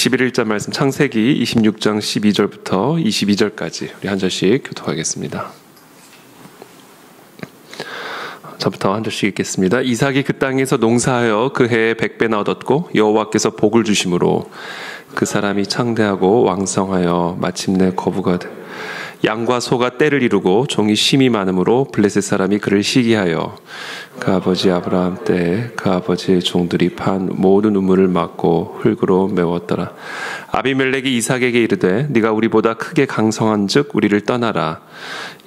21일자 말씀 창세기 26장 12절부터 22절까지 우리 한 절씩 교독하겠습니다. 저부터 한 절씩 읽겠습니다. 이삭이 그 땅에서 농사하여 그 해에 100배나 얻었고 여호와께서 복을 주심으로 그 사람이 창대하고 왕성하여 마침내 거부가 되 양과 소가 떼를 이루고 종이 심이 많음으로 블레셋 사람이 그를 시기하여 그 아버지 아브라함 때에 그 아버지의 종들이 판 모든 우물을 막고 흙으로 메웠더라. 아비멜렉이 이삭에게 이르되 네가 우리보다 크게 강성한즉 우리를 떠나라.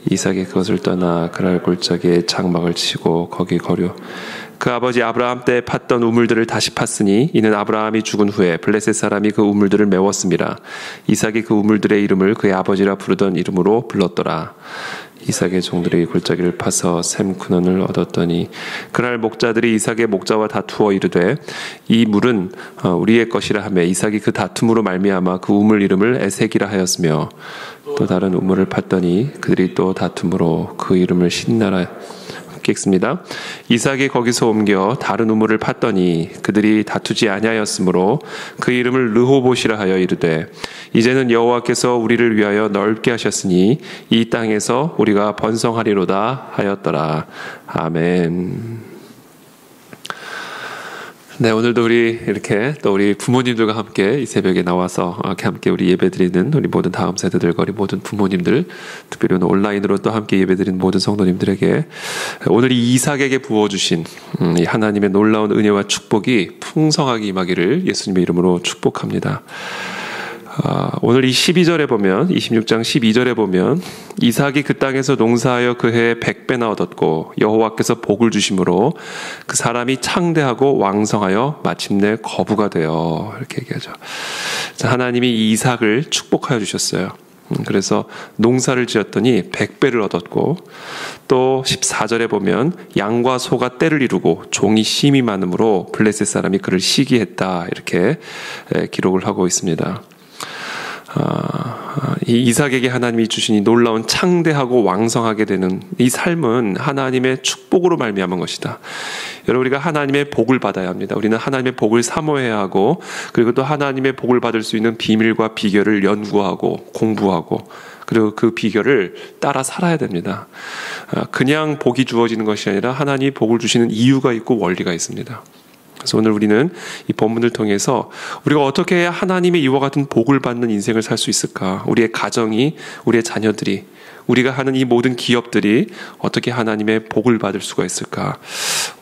이삭이 그것을 떠나 그랄 골짜기에 장막을 치고 거기 거류 그 아버지 아브라함 때 팠던 우물들을 다시 팠으니 이는 아브라함이 죽은 후에 블레셋 사람이 그 우물들을 메웠습니다. 이삭이 그 우물들의 이름을 그의 아버지라 부르던 이름으로 불렀더라. 이삭의 종들이 골짜기를 파서 샘 근원을 얻었더니 그날 목자들이 이삭의 목자와 다투어 이르되 이 물은 우리의 것이라 하며 이삭이 그 다툼으로 말미암아 그 우물 이름을 에색이라 하였으며 또 다른 우물을 팠더니 그들이 또 다툼으로 그 이름을 신나라 읽겠습니다. 이삭이 거기서 옮겨 다른 우물을 팠더니 그들이 다투지 아니하였으므로 그 이름을 르호봇이라 하여 이르되 이제는 여호와께서 우리를 위하여 넓게 하셨으니 이 땅에서 우리가 번성하리로다 하였더라. 아멘. 네, 오늘도 우리 이렇게 또 우리 부모님들과 함께 이 새벽에 나와서 함께 우리 예배드리는 우리 모든 다음 세대들과 우리 모든 부모님들, 특별히 오늘 온라인으로 또 함께 예배드리는 모든 성도님들에게 오늘 이 이삭에게 부어주신 이 하나님의 놀라운 은혜와 축복이 풍성하게 임하기를 예수님의 이름으로 축복합니다. 오늘 이 12절에 보면 26장 12절에 보면 이삭이 그 땅에서 농사하여 그 해에 100배나 얻었고 여호와께서 복을 주심으로 그 사람이 창대하고 왕성하여 마침내 거부가 되어 이렇게 얘기하죠. 자, 하나님이 이 이삭을 축복하여 주셨어요. 그래서 농사를 지었더니 100배를 얻었고 또 14절에 보면 양과 소가 떼를 이루고 종이 심이 많음으로 블레셋 사람이 그를 시기했다 이렇게 기록을 하고 있습니다. 이 이삭에게 하나님이 주신 이 놀라운 창대하고 왕성하게 되는 이 삶은 하나님의 축복으로 말미암은 것이다. 여러분, 우리가 하나님의 복을 받아야 합니다. 우리는 하나님의 복을 사모해야 하고 그리고 또 하나님의 복을 받을 수 있는 비밀과 비결을 연구하고 공부하고 그리고 그 비결을 따라 살아야 됩니다. 그냥 복이 주어지는 것이 아니라 하나님이 복을 주시는 이유가 있고 원리가 있습니다. 그래서 오늘 우리는 이 본문을 통해서 우리가 어떻게 해야 하나님의 이와 같은 복을 받는 인생을 살 수 있을까? 우리의 가정이, 우리의 자녀들이, 우리가 하는 이 모든 기업들이 어떻게 하나님의 복을 받을 수가 있을까?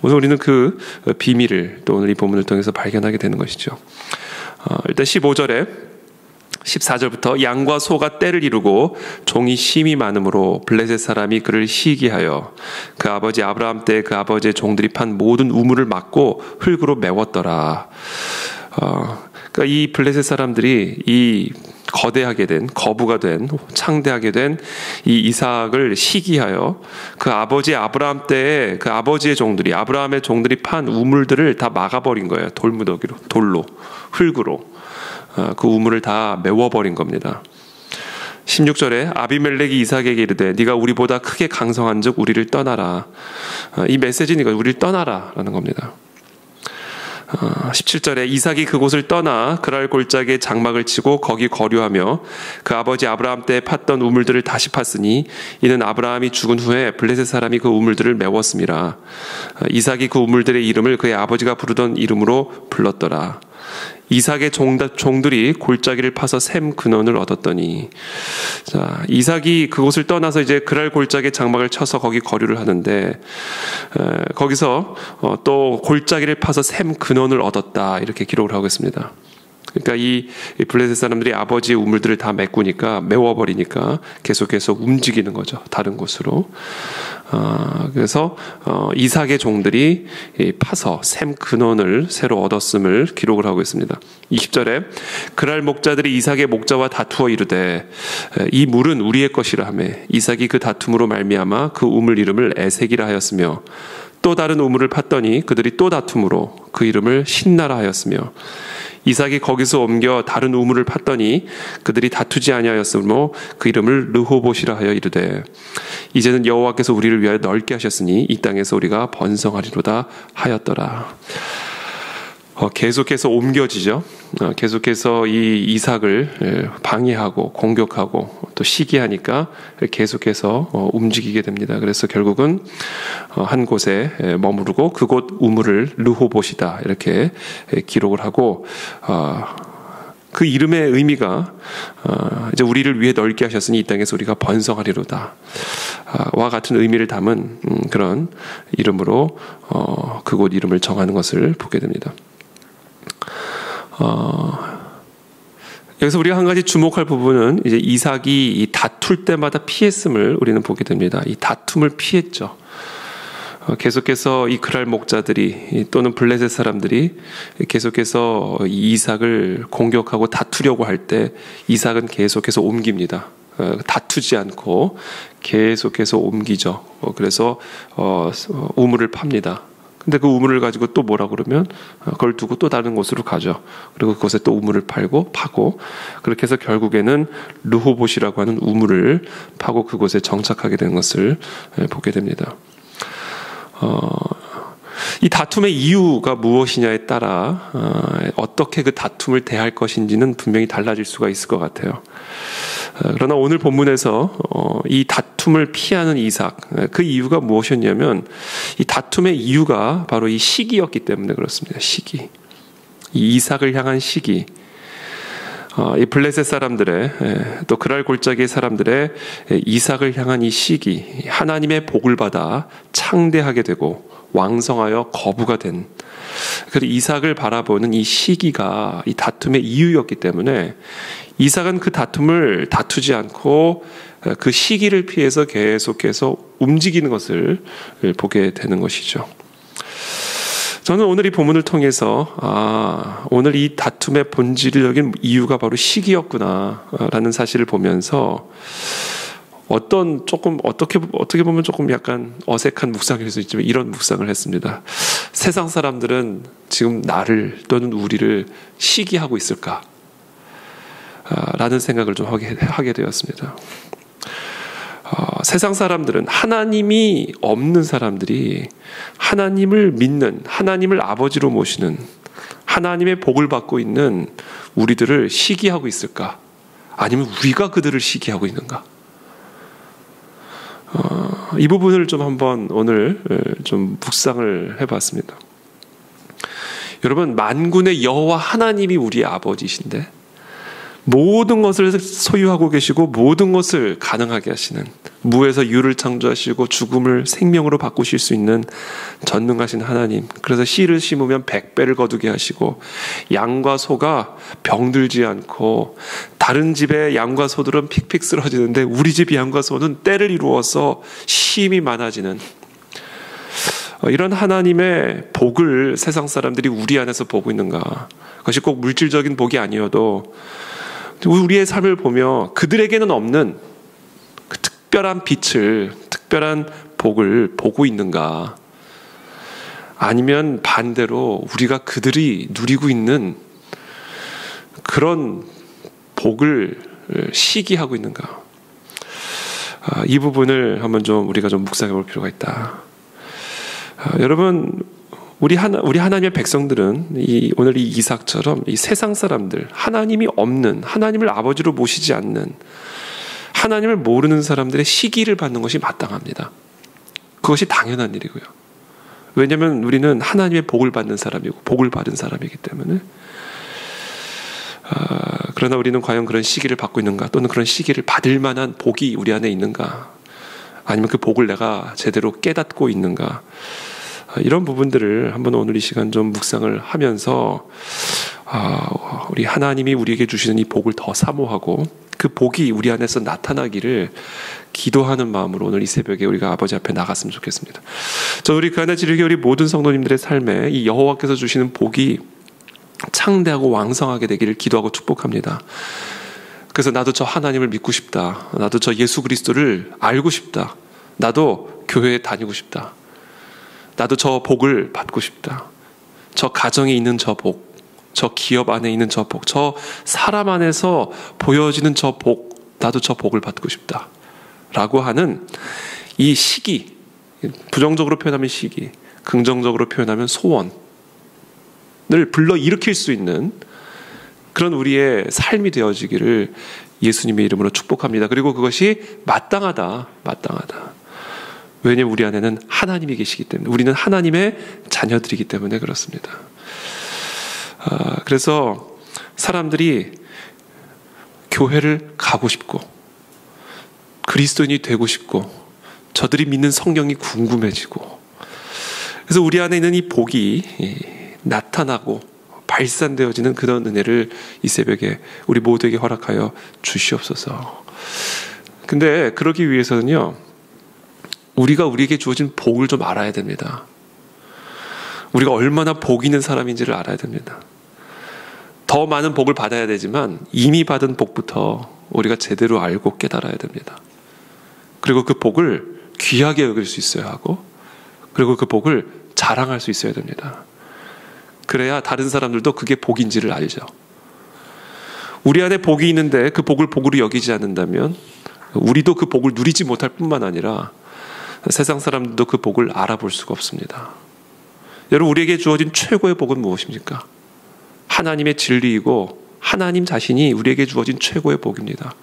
오늘 우리는 그 비밀을 또 오늘 이 본문을 통해서 발견하게 되는 것이죠. 일단 15절에 14절부터 양과 소가 떼를 이루고 종이 심이 많음으로 블레셋 사람이 그를 시기하여 그 아버지 아브라함 때 그 아버지의 종들이 판 모든 우물을 막고 흙으로 메웠더라. 그러니까 이 블레셋 사람들이 이 거대하게 된, 거부가 된, 창대하게 된 이 이삭을 시기하여 그 아버지 아브라함 때에 그 아버지의 종들이, 아브라함의 종들이 판 우물들을 다 막아버린 거예요. 돌무더기로, 돌로, 흙으로. 그 우물을 다 메워버린 겁니다. 16절에 아비멜렉이 이삭에게 이르되 네가 우리보다 크게 강성한즉 우리를 떠나라. 이 메시지는 우리를 떠나라 라는 겁니다. 17절에 이삭이 그곳을 떠나 그랄 골짜기에 장막을 치고 거기 거류하며 그 아버지 아브라함 때 팠던 우물들을 다시 팠으니 이는 아브라함이 죽은 후에 블레셋 사람이 그 우물들을 메웠습니다. 이삭이 그 우물들의 이름을 그의 아버지가 부르던 이름으로 불렀더라. 이삭의 종들이 골짜기를 파서 샘 근원을 얻었더니, 자, 이삭이 그곳을 떠나서 이제 그랄 골짜기에 장막을 쳐서 거기 거류를 하는데 거기서 또 골짜기를 파서 샘 근원을 얻었다 이렇게 기록을 하고 있습니다. 그러니까 이 블레셋 사람들이 아버지의 우물들을 다 메워버리니까 계속 움직이는 거죠. 다른 곳으로. 그래서 이삭의 종들이 파서 샘 근원을 새로 얻었음을 기록을 하고 있습니다. 20절에 그날 목자들이 이삭의 목자와 다투어 이르되 이 물은 우리의 것이라 하며 이삭이 그 다툼으로 말미암아 그 우물 이름을 에색이라 하였으며 또 다른 우물을 팠더니 그들이 또 다툼으로 그 이름을 신나라 하였으며 이삭이 거기서 옮겨 다른 우물을 팠더니 그들이 다투지 아니하였으므로 그 이름을 르호봇이라 하여 이르되 이제는 여호와께서 우리를 위하여 넓게 하셨으니 이 땅에서 우리가 번성하리로다 하였더라. 계속해서 옮겨지죠. 계속해서 이 이삭을 방해하고 공격하고 또 시기하니까 계속해서 움직이게 됩니다. 그래서 결국은 한 곳에 머무르고 그곳 우물을 르호봇이다 이렇게 기록을 하고, 그 이름의 의미가 이제 우리를 위해 넓게 하셨으니 이 땅에서 우리가 번성하리로다 와 같은 의미를 담은 그런 이름으로 그곳 이름을 정하는 것을 보게 됩니다. 여기서 우리가 한 가지 주목할 부분은 이제 이삭이 이 다툴 때마다 피했음을 우리는 보게 됩니다. 이 다툼을 피했죠. 계속해서 이 그랄 목자들이 또는 블레셋 사람들이 계속해서 이 이삭을 공격하고 다투려고 할 때 이삭은 계속해서 옮깁니다. 다투지 않고 계속해서 옮기죠. 그래서 우물을 팝니다. 근데 그 우물을 가지고 또 뭐라 그러면 그걸 두고 또 다른 곳으로 가죠. 그리고 그곳에 또 우물을 파고 그렇게 해서 결국에는 르호봇이라고 하는 우물을 파고 그곳에 정착하게 되는 것을 보게 됩니다. 이 다툼의 이유가 무엇이냐에 따라 어떻게 그 다툼을 대할 것인지는 분명히 달라질 수가 있을 것 같아요. 그러나 오늘 본문에서 이 다툼을 피하는 이삭, 그 이유가 무엇이었냐면 이 다툼의 이유가 바로 이 시기였기 때문에 그렇습니다. 시기. 이 이삭을 향한 시기. 이 블레셋 사람들의 또 그랄 골짜기 사람들의 이삭을 향한 이 시기, 하나님의 복을 받아 창대하게 되고 왕성하여 거부가 된, 그리고 이삭을 바라보는 이 시기가 이 다툼의 이유였기 때문에 이삭은 그 다툼을 다투지 않고 그 시기를 피해서 계속해서 움직이는 것을 보게 되는 것이죠. 저는 오늘 이 본문을 통해서 오늘 이 다툼의 본질적인 이유가 바로 시기였구나라는 사실을 보면서 어떻게 보면 조금 약간 어색한 묵상일 수 있지만 이런 묵상을 했습니다. 세상 사람들은 지금 나를 또는 우리를 시기하고 있을까? 라는 생각을 좀 하게 되었습니다. 세상 사람들은, 하나님이 없는 사람들이 하나님을 믿는, 하나님을 아버지로 모시는, 하나님의 복을 받고 있는 우리들을 시기하고 있을까? 아니면 우리가 그들을 시기하고 있는가? 이 부분을 좀 한번 오늘 좀 묵상을 해봤습니다. 여러분, 만군의 여호와 하나님이 우리의 아버지이신데 모든 것을 소유하고 계시고 모든 것을 가능하게 하시는, 무에서 유를 창조하시고 죽음을 생명으로 바꾸실 수 있는 전능하신 하나님, 그래서 씨를 심으면 100배를 거두게 하시고 양과 소가 병들지 않고, 다른 집의 양과 소들은 픽픽 쓰러지는데 우리 집 양과 소는 때를 이루어서 힘이 많아지는, 이런 하나님의 복을 세상 사람들이 우리 안에서 보고 있는가? 그것이 꼭 물질적인 복이 아니어도 우리의 삶을 보며 그들에게는 없는 그 특별한 빛을, 특별한 복을 보고 있는가? 아니면 반대로 우리가 그들이 누리고 있는 그런 복을 시기하고 있는가? 이 부분을 한번 좀 우리가 좀 묵상해 볼 필요가 있다. 여러분, 우리 하나님의 백성들은 오늘 이 이삭처럼 이 세상 사람들, 하나님이 없는, 하나님을 아버지로 모시지 않는, 하나님을 모르는 사람들의 시기를 받는 것이 마땅합니다. 그것이 당연한 일이고요. 왜냐하면 우리는 하나님의 복을 받는 사람이고 복을 받은 사람이기 때문에. 그러나 우리는 과연 그런 시기를 받고 있는가? 또는 그런 시기를 받을 만한 복이 우리 안에 있는가? 아니면 그 복을 내가 제대로 깨닫고 있는가? 이런 부분들을 한번 오늘 이 시간 좀 묵상을 하면서 우리 하나님이 우리에게 주시는 이 복을 더 사모하고 그 복이 우리 안에서 나타나기를 기도하는 마음으로 오늘 이 새벽에 우리가 아버지 앞에 나갔으면 좋겠습니다. 저 우리 그 안에 지르게 우리 모든 성도님들의 삶에 이 여호와께서 주시는 복이 창대하고 왕성하게 되기를 기도하고 축복합니다. 그래서 나도 저 하나님을 믿고 싶다. 나도 저 예수 그리스도를 알고 싶다. 나도 교회에 다니고 싶다. 나도 저 복을 받고 싶다. 저 가정에 있는 저 복, 저 기업 안에 있는 저 복, 저 사람 안에서 보여지는 저 복, 나도 저 복을 받고 싶다. 라고 하는 이 시기, 부정적으로 표현하면 시기, 긍정적으로 표현하면 소원, 불러일으킬 수 있는 그런 우리의 삶이 되어지기를 예수님의 이름으로 축복합니다. 그리고 그것이 마땅하다. 왜냐하면 우리 안에는 하나님이 계시기 때문에, 우리는 하나님의 자녀들이기 때문에 그렇습니다. 그래서 사람들이 교회를 가고 싶고 그리스도인이 되고 싶고 저들이 믿는 성경이 궁금해지고, 그래서 우리 안에 있는 이 복이 나타나고 발산되어지는 그런 은혜를 이 새벽에 우리 모두에게 허락하여 주시옵소서. 근데 그러기 위해서는요, 우리가 우리에게 주어진 복을 좀 알아야 됩니다. 우리가 얼마나 복 있는 사람인지를 알아야 됩니다. 더 많은 복을 받아야 되지만 이미 받은 복부터 우리가 제대로 알고 깨달아야 됩니다. 그리고 그 복을 귀하게 여길 수 있어야 하고, 그리고 그 복을 자랑할 수 있어야 됩니다. 그래야 다른 사람들도 그게 복인지를 알죠. 우리 안에 복이 있는데 그 복을 복으로 여기지 않는다면 우리도 그 복을 누리지 못할 뿐만 아니라 세상 사람들도 그 복을 알아볼 수가 없습니다. 여러분, 우리에게 주어진 최고의 복은 무엇입니까? 하나님의 진리이고 하나님 자신이 우리에게 주어진 최고의 복입니다.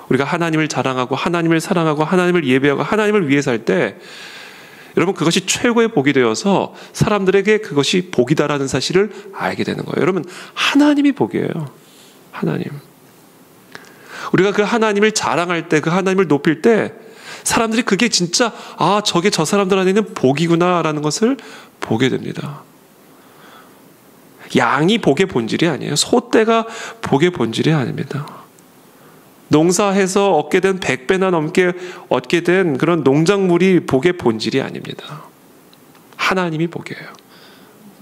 우리가 하나님을 자랑하고 하나님을 사랑하고 하나님을 예배하고 하나님을 위해 살 때, 여러분, 그것이 최고의 복이 되어서 사람들에게 그것이 복이다라는 사실을 알게 되는 거예요. 여러분, 하나님이 복이에요. 하나님. 우리가 그 하나님을 자랑할 때, 그 하나님을 높일 때 사람들이 그게 진짜 저게 저 사람들 안에 있는 복이구나라는 것을 보게 됩니다. 양이 복의 본질이 아니에요. 소떼가 복의 본질이 아닙니다. 농사해서 얻게 된 100배나 넘게 얻게 된 그런 농작물이 복의 본질이 아닙니다. 하나님이 복이에요.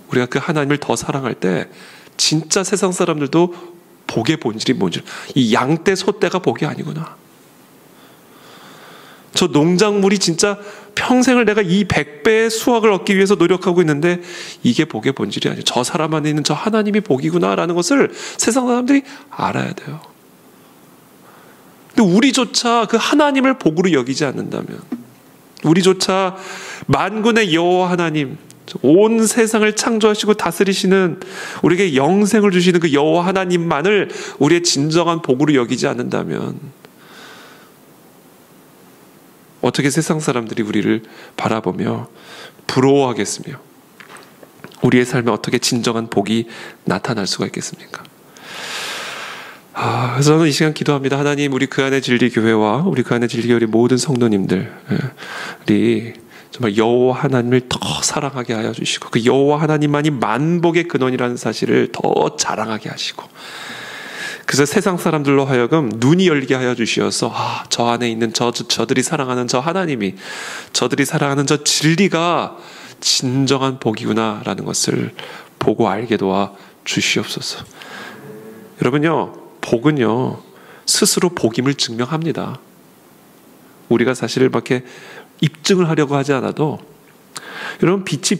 우리가 그 하나님을 더 사랑할 때 진짜 세상 사람들도 복의 본질이 뭔지, 이 양떼 소떼가 복이 아니구나. 저 농작물이 진짜 평생을 내가 이 100배의 수확을 얻기 위해서 노력하고 있는데 이게 복의 본질이 아니에요. 저 사람 안에 있는 저 하나님이 복이구나라는 것을 세상 사람들이 알아야 돼요. 근데 우리조차 그 하나님을 복으로 여기지 않는다면, 우리조차 만군의 여호와 하나님, 온 세상을 창조하시고 다스리시는, 우리에게 영생을 주시는 그 여호와 하나님만을 우리의 진정한 복으로 여기지 않는다면 어떻게 세상 사람들이 우리를 바라보며 부러워하겠으며 우리의 삶에 어떻게 진정한 복이 나타날 수가 있겠습니까? 그래서 저는 이 시간 기도합니다. 하나님, 우리 그 안의 진리 교회와 우리 그 안의 진리 교회 모든 성도님들이 정말 여호와 하나님을 더 사랑하게 하여 주시고, 그 여호와 하나님만이 만복의 근원이라는 사실을 더 자랑하게 하시고, 그래서 세상 사람들로 하여금 눈이 열리게 하여 주시어서 저 안에 있는 저들이 사랑하는 저 하나님이, 저들이 사랑하는 저 진리가 진정한 복이구나라는 것을 보고 알게 도와 주시옵소서. 여러분요, 복은요 스스로 복임을 증명합니다. 우리가 사실 밖에 입증을 하려고 하지 않아도, 여러분, 빛이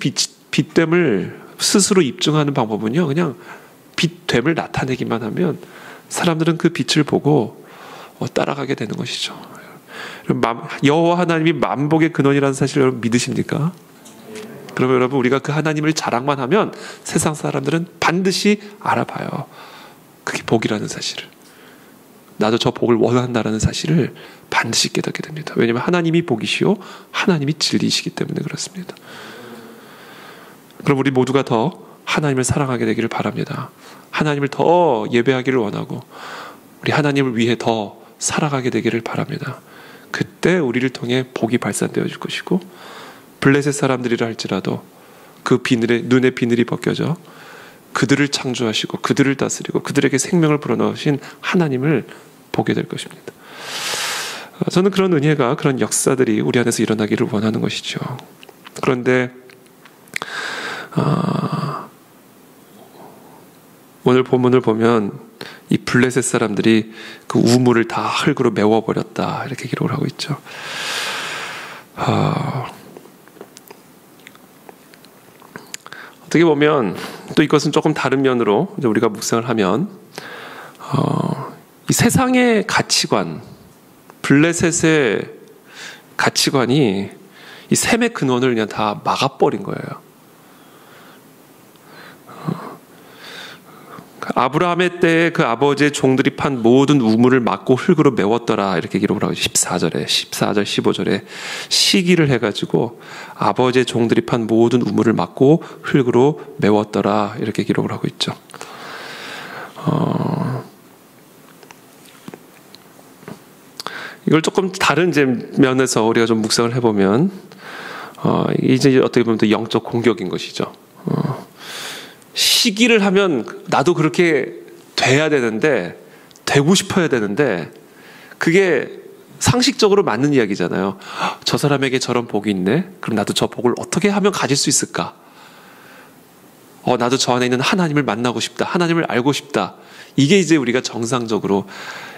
빛됨을 스스로 입증하는 방법은요, 그냥 빛됨을 나타내기만 하면 사람들은 그 빛을 보고 따라가게 되는 것이죠. 여호와 하나님이 만복의 근원이라는 사실을 여러분 믿으십니까? 그러면 여러분, 우리가 그 하나님을 자랑만 하면 세상 사람들은 반드시 알아봐요. 그게 복이라는 사실을. 나도 저 복을 원한다라는 사실을 반드시 깨닫게 됩니다. 왜냐하면 하나님이 복이시오, 하나님이 진리이시기 때문에 그렇습니다. 그럼 우리 모두가 더 하나님을 사랑하게 되기를 바랍니다. 하나님을 더 예배하기를 원하고 우리 하나님을 위해 더 살아가게 되기를 바랍니다. 그때 우리를 통해 복이 발산되어질 것이고, 블레셋 사람들이라 할지라도 그 눈의 비늘이 벗겨져 그들을 창조하시고 그들을 다스리고 그들에게 생명을 불어넣으신 하나님을 보게 될 것입니다. 저는 그런 은혜가, 그런 역사들이 우리 안에서 일어나기를 원하는 것이죠. 그런데 오늘 본문을 보면 이 블레셋 사람들이 그 우물을 다 흙으로 메워버렸다, 이렇게 기록을 하고 있죠. 어떻게 보면 또 이것은 조금 다른 면으로 이제 우리가 묵상을 하면 이 세상의 가치관, 블레셋의 가치관이 이 셈의 근원을 그냥 다 막아버린 거예요. 아브라함의 때에 그 아버지의 종들이 판 모든 우물을 막고 흙으로 메웠더라 이렇게 기록을 하고 14절 15절에 시기를 해가지고 아버지의 종들이 판 모든 우물을 막고 흙으로 메웠더라 이렇게 기록을 하고 있죠. 이걸 조금 다른 면에서 우리가 좀 묵상을 해보면 이제 어떻게 보면 또 영적 공격인 것이죠. 시기를 하면 나도 그렇게 돼야 되는데, 되고 싶어야 되는데, 그게 상식적으로 맞는 이야기잖아요. 저 사람에게 저런 복이 있네? 그럼 나도 저 복을 어떻게 하면 가질 수 있을까? 나도 저 안에 있는 하나님을 만나고 싶다. 하나님을 알고 싶다. 이게 이제 우리가 정상적으로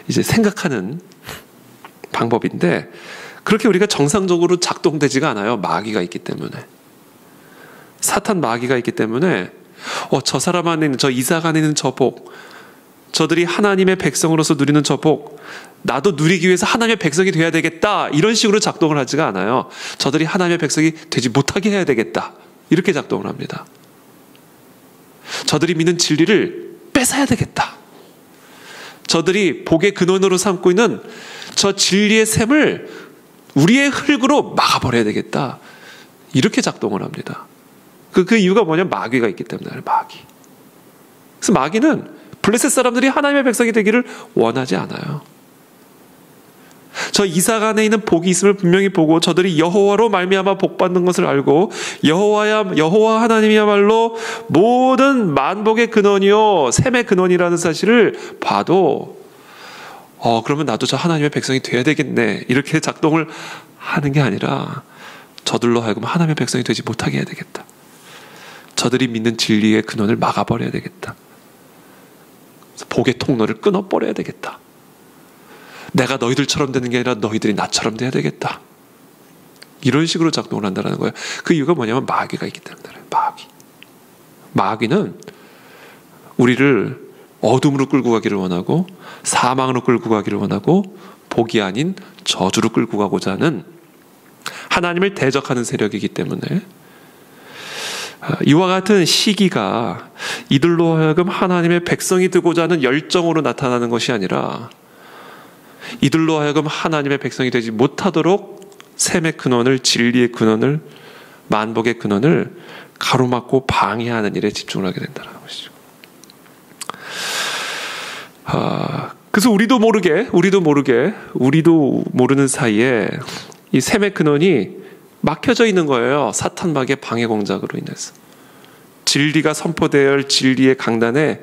이제 생각하는 방법인데, 그렇게 우리가 정상적으로 작동되지가 않아요. 마귀가 있기 때문에. 사탄 마귀가 있기 때문에 저 사람 안에 있는, 저 이삭 안에 있는 저 복, 저들이 하나님의 백성으로서 누리는 저 복, 나도 누리기 위해서 하나님의 백성이 되어야 되겠다, 이런 식으로 작동을 하지가 않아요. 저들이 하나님의 백성이 되지 못하게 해야 되겠다, 이렇게 작동을 합니다. 저들이 믿는 진리를 뺏어야 되겠다, 저들이 복의 근원으로 삼고 있는 저 진리의 샘을 우리의 흙으로 막아버려야 되겠다, 이렇게 작동을 합니다. 그 이유가 뭐냐면 마귀가 있기 때문에. 마귀. 그래서 마귀는 블레셋 사람들이 하나님의 백성이 되기를 원하지 않아요. 저 이삭 안에 있는 복이 있음을 분명히 보고 저들이 여호와로 말미암아 복 받는 것을 알고 여호와 하나님이야말로 모든 만복의 근원이요 샘의 근원이라는 사실을 봐도 그러면 나도 저 하나님의 백성이 돼야 되겠네, 이렇게 작동을 하는 게 아니라 저들로 하여금 하나님의 백성이 되지 못하게 해야 되겠다. 저들이 믿는 진리의 근원을 막아버려야 되겠다. 복의 통로를 끊어버려야 되겠다. 내가 너희들처럼 되는 게 아니라 너희들이 나처럼 돼야 되겠다. 이런 식으로 작동을 한다는 거예요. 그 이유가 뭐냐면 마귀가 있기 때문에. 마귀는 우리를 어둠으로 끌고 가기를 원하고 사망으로 끌고 가기를 원하고 복이 아닌 저주로 끌고 가고자 하는 하나님을 대적하는 세력이기 때문에 이와 같은 시기가 이들로 하여금 하나님의 백성이 되고자 하는 열정으로 나타나는 것이 아니라 이들로 하여금 하나님의 백성이 되지 못하도록 샘의 근원을, 진리의 근원을, 만복의 근원을 가로막고 방해하는 일에 집중을 하게 된다는 것이죠. 그래서 우리도 모르는 사이에 이 샘의 근원이 막혀져 있는 거예요. 사탄 마귀의 방해 공작으로 인해서. 진리가 선포되어야 할 진리의 강단에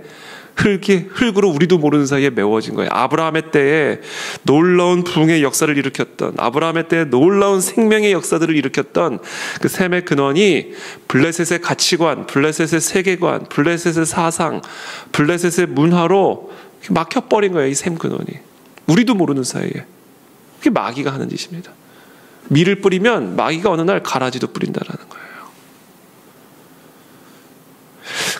흙으로 우리도 모르는 사이에 메워진 거예요. 아브라함의 때에 놀라운 부흥의 역사를 일으켰던, 아브라함의 때에 놀라운 생명의 역사들을 일으켰던 그 샘의 근원이 블레셋의 가치관, 블레셋의 세계관, 블레셋의 사상, 블레셋의 문화로 막혀버린 거예요. 이 샘 근원이. 우리도 모르는 사이에. 그게 마귀가 하는 짓입니다. 밀을 뿌리면 마귀가 어느 날 가라지도 뿌린다라는 거예요.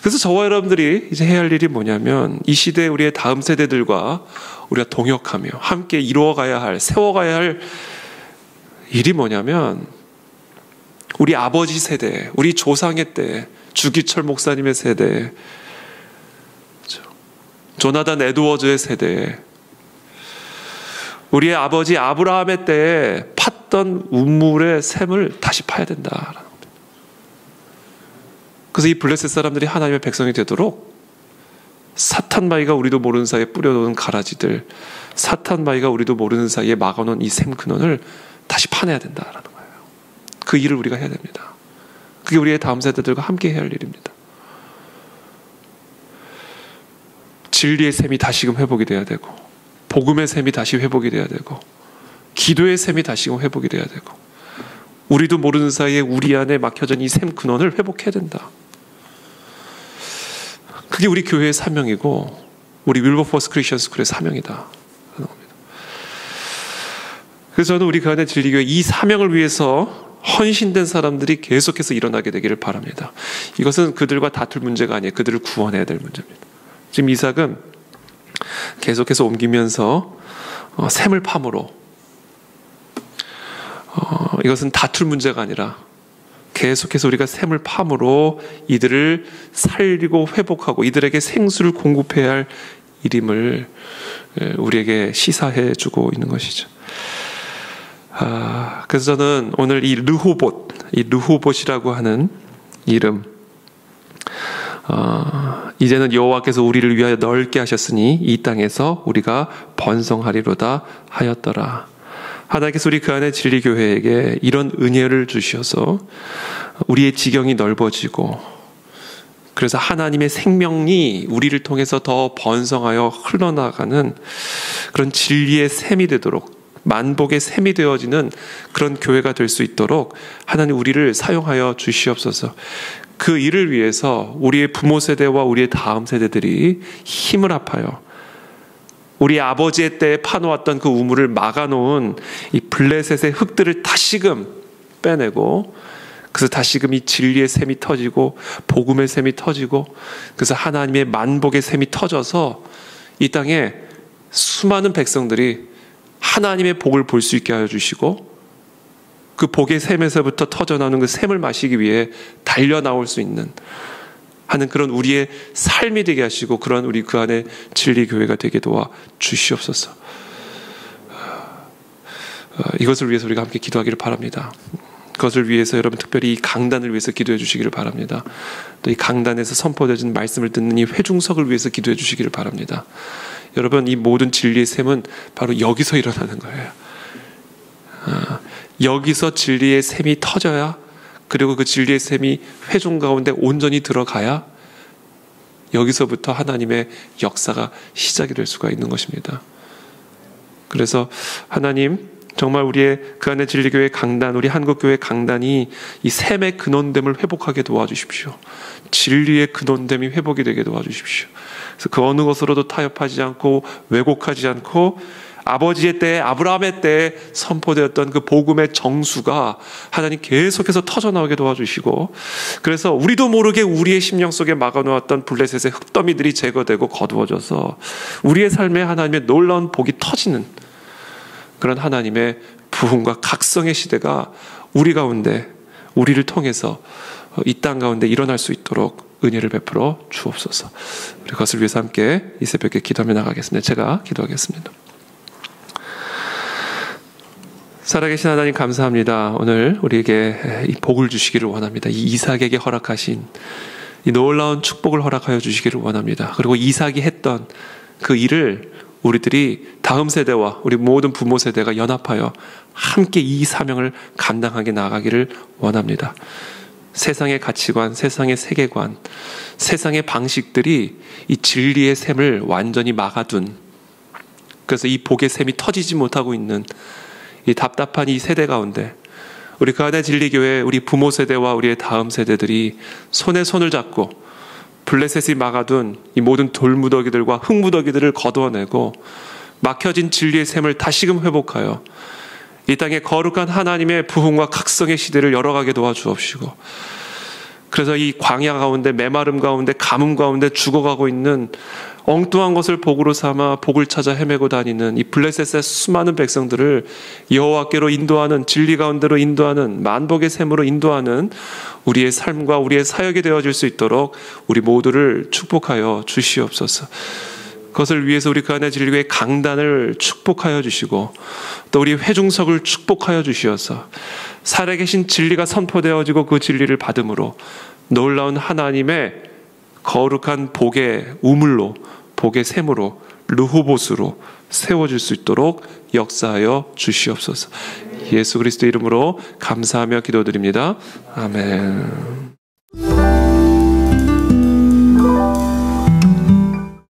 그래서 저와 여러분들이 이제 해야 할 일이 뭐냐면 이 시대에 우리의 다음 세대들과 우리가 동역하며 함께 이루어가야 할, 세워가야 할 일이 뭐냐면 우리 아버지 세대, 우리 조상의 때, 주기철 목사님의 세대, 조나단 에드워즈의 세대, 우리의 아버지 아브라함의 때에 팠던 우물의 샘을 다시 파야 된다라는 겁니다. 그래서 이 블레셋 사람들이 하나님의 백성이 되도록 사탄 마귀가 우리도 모르는 사이에 뿌려놓은 가라지들, 사탄 마귀가 우리도 모르는 사이에 막아놓은 이 샘 근원을 다시 파내야 된다라는 거예요. 그 일을 우리가 해야 됩니다. 그게 우리의 다음 세대들과 함께 해야 할 일입니다. 진리의 샘이 다시금 회복이 돼야 되고, 복음의 샘이 다시 회복이 돼야 되고, 기도의 샘이 다시금 회복이 돼야 되고, 우리도 모르는 사이에 우리 안에 막혀진 이 샘 근원을 회복해야 된다. 그게 우리 교회의 사명이고 우리 윌버포스 크리스천 스쿨의 사명이다. 그래서 저는 우리 가운데 진리교회 이 사명을 위해서 헌신된 사람들이 계속해서 일어나게 되기를 바랍니다. 이것은 그들과 다툴 문제가 아니에요. 그들을 구원해야 될 문제입니다. 지금 이삭은 계속해서 옮기면서 샘을 파므로 이것은 다툴 문제가 아니라 계속해서 우리가 샘을 팜으로 이들을 살리고 회복하고 이들에게 생수를 공급해야 할 일임을 우리에게 시사해 주고 있는 것이죠. 그래서 저는 오늘 이 르호봇이라고 하는 이름, 이제는 여호와께서 우리를 위하여 넓게 하셨으니 이 땅에서 우리가 번성하리로다 하였더라. 하나님께서 우리 그 안에 진리교회에게 이런 은혜를 주셔서 우리의 지경이 넓어지고, 그래서 하나님의 생명이 우리를 통해서 더 번성하여 흘러나가는 그런 진리의 샘이 되도록, 만복의 샘이 되어지는 그런 교회가 될 수 있도록 하나님 우리를 사용하여 주시옵소서. 그 일을 위해서 우리의 부모 세대와 우리의 다음 세대들이 힘을 합하여 우리 아버지의 때에 파놓았던 그 우물을 막아놓은 이 블레셋의 흙들을 다시금 빼내고, 그래서 다시금 이 진리의 샘이 터지고 복음의 샘이 터지고, 그래서 하나님의 만복의 샘이 터져서 이 땅에 수많은 백성들이 하나님의 복을 볼 수 있게 하여 주시고, 그 복의 샘에서부터 터져나오는 그 샘을 마시기 위해 달려 나올 수 있는 하는 그런 우리의 삶이 되게 하시고, 그런 우리 그 안에 진리 교회가 되게 도와 주시옵소서. 이것을 위해서 우리가 함께 기도하기를 바랍니다. 그것을 위해서 여러분 특별히 이 강단을 위해서 기도해 주시기를 바랍니다. 또 이 강단에서 선포되어진 말씀을 듣는 이 회중석을 위해서 기도해 주시기를 바랍니다. 여러분, 이 모든 진리의 샘은 바로 여기서 일어나는 거예요. 여기서 진리의 샘이 터져야, 그리고 그 진리의 샘이 회중 가운데 온전히 들어가야 여기서부터 하나님의 역사가 시작이 될 수가 있는 것입니다. 그래서 하나님, 정말 우리의 그 안에 진리교회 강단, 우리 한국교회 강단이 이 샘의 근원됨을 회복하게 도와주십시오. 진리의 근원됨이 회복이 되게 도와주십시오. 그래서 그 어느 것으로도 타협하지 않고 왜곡하지 않고, 아버지의 때에, 아브라함의 때에 선포되었던 그 복음의 정수가 하나님 계속해서 터져나오게 도와주시고, 그래서 우리도 모르게 우리의 심령 속에 막아놓았던 블레셋의 흙더미들이 제거되고 거두어져서 우리의 삶에 하나님의 놀라운 복이 터지는 그런 하나님의 부흥과 각성의 시대가 우리 가운데, 우리를 통해서 이 땅 가운데 일어날 수 있도록 은혜를 베풀어 주옵소서. 우리 그것을 위해서 함께 이 새벽에 기도하며 나가겠습니다. 제가 기도하겠습니다. 살아계신 하나님, 감사합니다. 오늘 우리에게 이 복을 주시기를 원합니다. 이 이삭에게 허락하신 이 놀라운 축복을 허락하여 주시기를 원합니다. 그리고 이삭이 했던 그 일을 우리들이 다음 세대와 우리 모든 부모 세대가 연합하여 함께 이 사명을 감당하게 나가기를 원합니다. 세상의 가치관, 세상의 세계관, 세상의 방식들이 이 진리의 샘을 완전히 막아둔, 그래서 이 복의 샘이 터지지 못하고 있는 이 답답한 이 세대 가운데 우리 그 안에 진리교회, 우리 부모 세대와 우리의 다음 세대들이 손에 손을 잡고 블레셋이 막아둔 이 모든 돌무더기들과 흙무더기들을 거두어내고 막혀진 진리의 샘을 다시금 회복하여 이 땅에 거룩한 하나님의 부흥과 각성의 시대를 열어가게 도와주옵시고, 그래서 이 광야 가운데, 메마름 가운데, 가뭄 가운데 죽어가고 있는 엉뚱한 것을 복으로 삼아 복을 찾아 헤매고 다니는 이 블레셋의 수많은 백성들을 여호와께로 인도하는, 진리 가운데로 인도하는, 만복의 샘으로 인도하는 우리의 삶과 우리의 사역이 되어질 수 있도록 우리 모두를 축복하여 주시옵소서. 그것을 위해서 우리 그 안에 진리교회 강단을 축복하여 주시고, 또 우리 회중석을 축복하여 주시어서 살아계신 진리가 선포되어지고 그 진리를 받음으로 놀라운 하나님의 거룩한 복의 우물로, 복의 샘으로, 르호봇으로 세워질 수 있도록 역사하여 주시옵소서. 예수 그리스도 이름으로 감사하며 기도드립니다. 아멘.